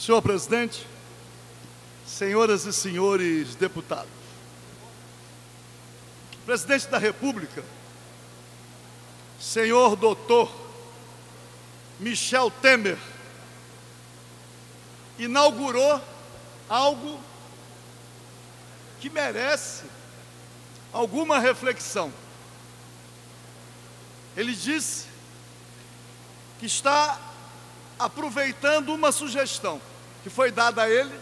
Senhor presidente, senhoras e senhores deputados, presidente da República, senhor doutor Michel Temer, inaugurou algo que merece alguma reflexão. Ele disse que está aproveitando uma sugestão que foi dada a ele,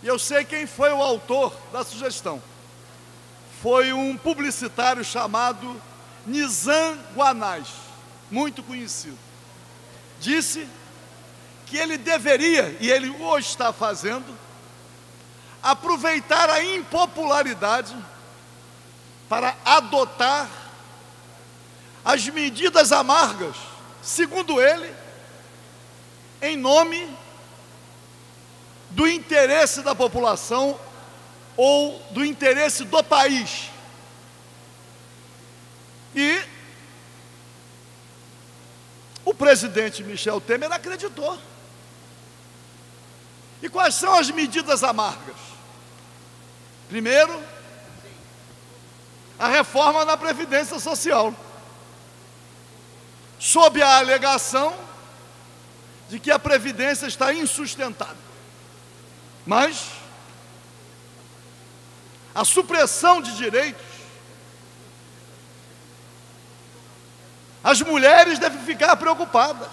e eu sei quem foi o autor da sugestão. Foi um publicitário chamado Nizam Guanais, muito conhecido. Disse que ele deveria, e ele o está fazendo, aproveitar a impopularidade para adotar as medidas amargas, segundo ele, em nome do interesse da população ou do interesse do país. E o presidente Michel Temer acreditou. E quais são as medidas amargas? Primeiro, a reforma da Previdência Social, sob a alegação de que a Previdência está insustentável. Mas a supressão de direitos, as mulheres devem ficar preocupadas,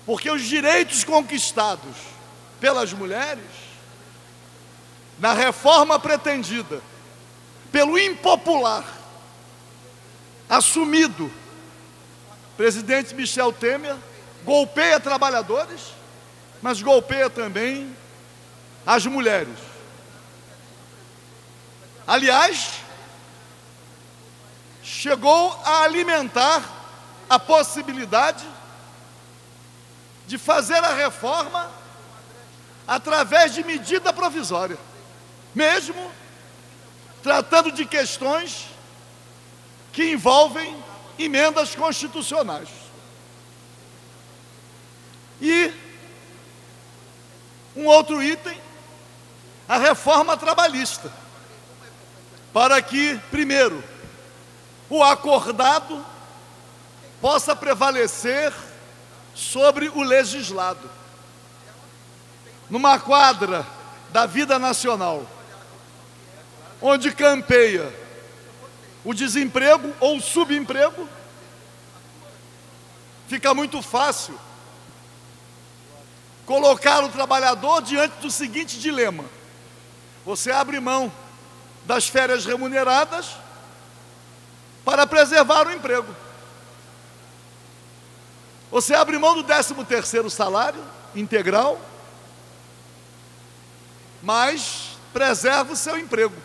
porque os direitos conquistados pelas mulheres, na reforma pretendida pelo impopular, assumido, presidente Michel Temer, golpeia trabalhadores, mas golpeia também as mulheres. Aliás, chegou a alimentar a possibilidade de fazer a reforma através de medida provisória, mesmo tratando de questões que envolvem emendas constitucionais. E um outro item, a reforma trabalhista, para que, primeiro, o acordado possa prevalecer sobre o legislado, numa quadra da vida nacional, onde campeia o desemprego ou o subemprego, fica muito fácil colocar o trabalhador diante do seguinte dilema: você abre mão das férias remuneradas para preservar o emprego. Você abre mão do 13º salário integral, mas preserva o seu emprego.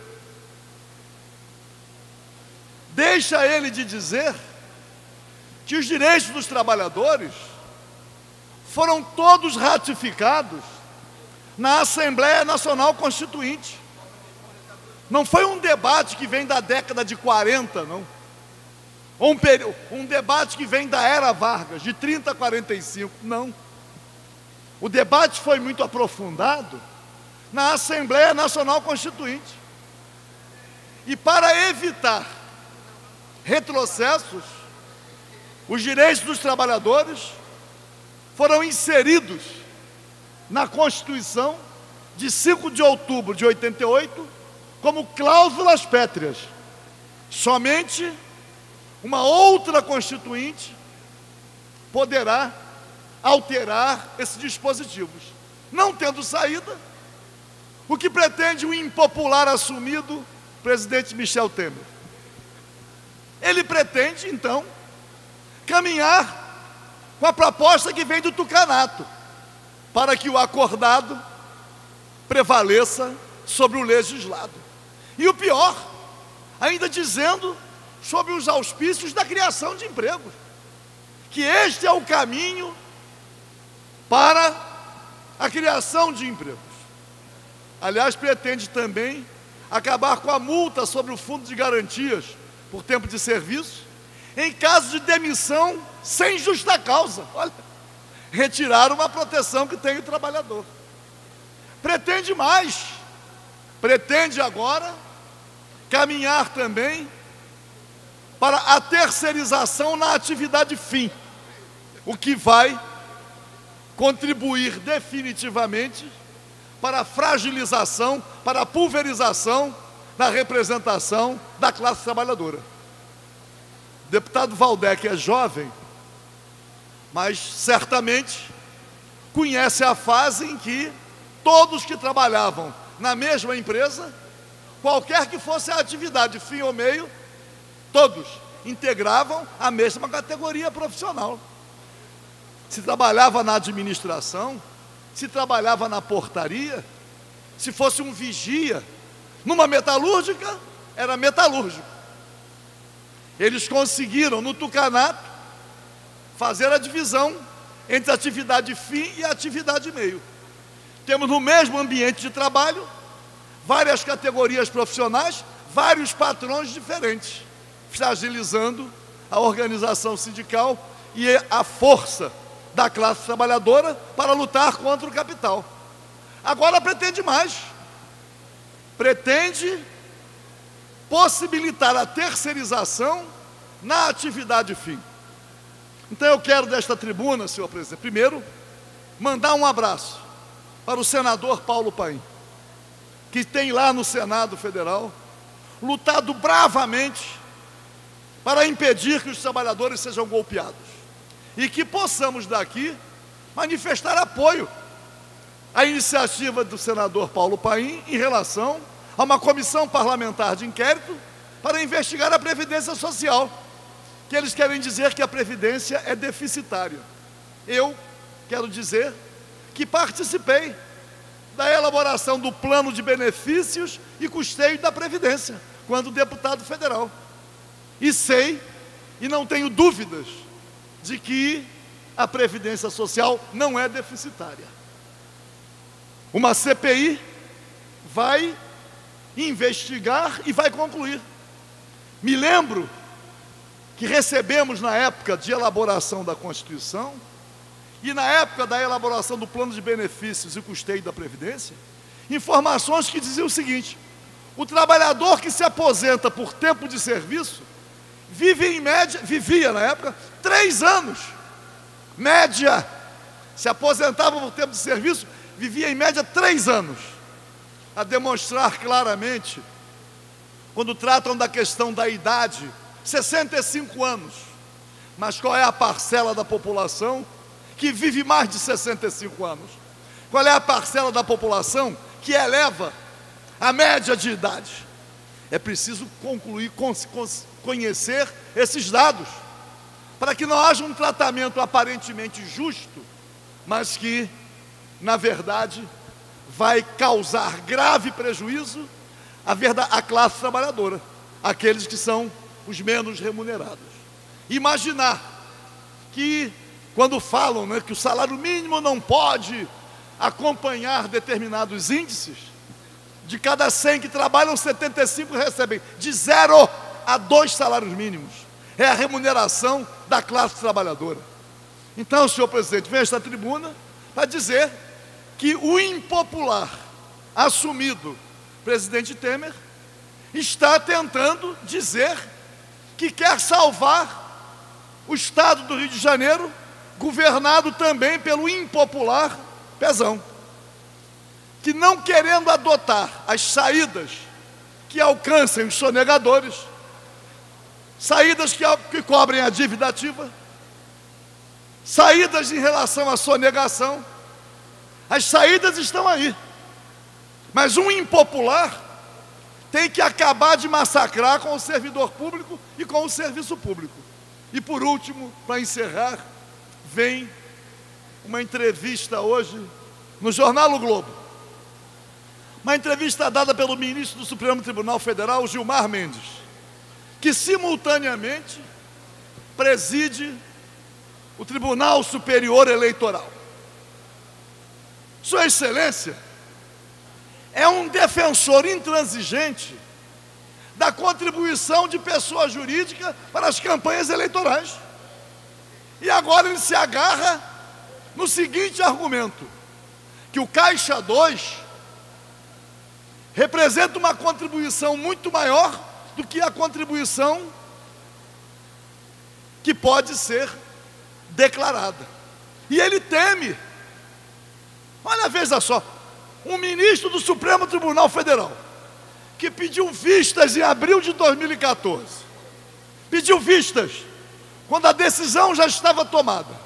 Deixa ele de dizer que os direitos dos trabalhadores foram todos ratificados na Assembleia Nacional Constituinte. Não foi um debate que vem da década de 40, não. Ou um debate que vem da era Vargas, de 30 a 45, não. O debate foi muito aprofundado na Assembleia Nacional Constituinte. E para evitar retrocessos, os direitos dos trabalhadores foram inseridos na Constituição de 5 de outubro de 88 como cláusulas pétreas. Somente uma outra Constituinte poderá alterar esses dispositivos. Não tendo saída, o que pretende o impopular assumido presidente Michel Temer? Ele pretende, então, caminhar com a proposta que vem do tucanato, para que o acordado prevaleça sobre o legislado. E o pior, ainda dizendo sobre os auspícios da criação de empregos, que este é o caminho para a criação de empregos. Aliás, pretende também acabar com a multa sobre o fundo de garantias por tempo de serviço, em caso de demissão sem justa causa. Olha, retirar uma proteção que tem o trabalhador. Pretende mais, pretende agora caminhar também para a terceirização na atividade fim, o que vai contribuir definitivamente para a fragilização, para a pulverização da representação da classe trabalhadora. O deputado Valdec é jovem, mas certamente conhece a fase em que todos que trabalhavam na mesma empresa, qualquer que fosse a atividade, fim ou meio, todos integravam a mesma categoria profissional. Se trabalhava na administração, se trabalhava na portaria, se fosse um vigia, numa metalúrgica, era metalúrgico. Eles conseguiram, no tucanato, fazer a divisão entre a atividade fim e a atividade meio. Temos no mesmo ambiente de trabalho, várias categorias profissionais, vários patrões diferentes, fragilizando a organização sindical e a força da classe trabalhadora para lutar contra o capital. Agora pretende mais. Pretende possibilitar a terceirização na atividade fim. Então eu quero desta tribuna, senhor presidente, primeiro, mandar um abraço para o senador Paulo Paim, que tem lá no Senado Federal lutado bravamente para impedir que os trabalhadores sejam golpeados. E que possamos daqui manifestar apoio à iniciativa do senador Paulo Paim em relação a uma comissão parlamentar de inquérito para investigar a Previdência Social, que eles querem dizer que a Previdência é deficitária. Eu quero dizer que participei da elaboração do plano de benefícios e custeio da Previdência, quando deputado federal. E sei, e não tenho dúvidas, de que a Previdência Social não é deficitária. Uma CPI vai investigar e vai concluir. Me lembro que recebemos na época de elaboração da Constituição e na época da elaboração do plano de benefícios e custeio da Previdência, informações que diziam o seguinte: o trabalhador que se aposenta por tempo de serviço vive em média, vivia na época 3 anos, média, se aposentava por tempo de serviço, vivia em média 3 anos, a demonstrar claramente, quando tratam da questão da idade, 65 anos, mas qual é a parcela da população que vive mais de 65 anos? Qual é a parcela da população que eleva a média de idade? É preciso concluir, conhecer esses dados, para que não haja um tratamento aparentemente justo, mas que, na verdade, vai causar grave prejuízo à classe trabalhadora, aqueles que são os menos remunerados. Imaginar que, quando falam, né, que o salário mínimo não pode acompanhar determinados índices, de cada 100 que trabalham, 75 recebem de 0 a 2 salários mínimos. É a remuneração da classe trabalhadora. Então, senhor presidente, vem a esta tribuna para dizer que o impopular assumido presidente Temer está tentando dizer que quer salvar o estado do Rio de Janeiro, governado também pelo impopular Pezão, que, não querendo adotar as saídas que alcancem os sonegadores, saídas que cobrem a dívida ativa, saídas em relação à sonegação, as saídas estão aí, mas um impopular tem que acabar de massacrar com o servidor público e com o serviço público. E por último, para encerrar, vem uma entrevista hoje no jornal O Globo, uma entrevista dada pelo ministro do Supremo Tribunal Federal, Gilmar Mendes, que simultaneamente preside o Tribunal Superior Eleitoral. Sua Excelência é um defensor intransigente da contribuição de pessoa jurídica para as campanhas eleitorais. E agora ele se agarra no seguinte argumento, que o Caixa 2 representa uma contribuição muito maior do que a contribuição que pode ser declarada. E ele teme. Olha, veja só, um ministro do Supremo Tribunal Federal, que pediu vistas em abril de 2014, pediu vistas quando a decisão já estava tomada,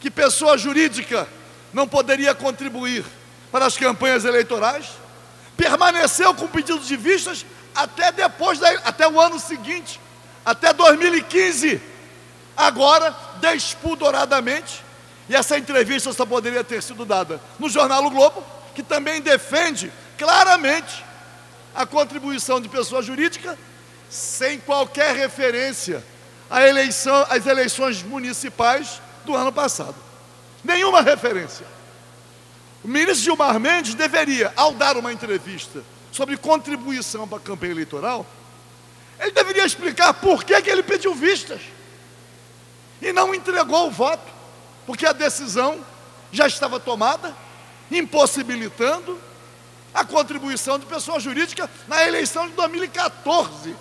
que pessoa jurídica não poderia contribuir para as campanhas eleitorais, permaneceu com o pedido de vistas até o ano seguinte, até 2015. Agora, despudoradamente, e essa entrevista só poderia ter sido dada no jornal O Globo, que também defende claramente a contribuição de pessoa jurídica, sem qualquer referência às eleições municipais do ano passado. Nenhuma referência. O ministro Gilmar Mendes deveria, ao dar uma entrevista sobre contribuição para a campanha eleitoral, ele deveria explicar por que ele pediu vistas e não entregou o voto, porque a decisão já estava tomada, impossibilitando a contribuição de pessoa jurídica na eleição de 2014.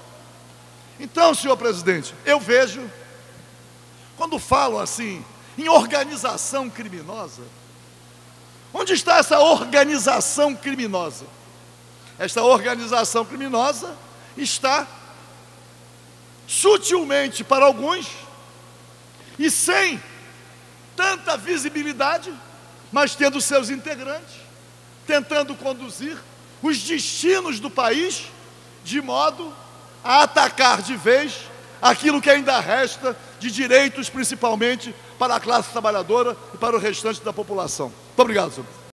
Então, senhor presidente, eu vejo, quando falam assim em organização criminosa, onde está essa organização criminosa? Esta organização criminosa está sutilmente para alguns e sem tanta visibilidade, mas tendo seus integrantes, tentando conduzir os destinos do país de modo a atacar de vez aquilo que ainda resta de direitos, principalmente para a classe trabalhadora e para o restante da população. Muito obrigado, senhor.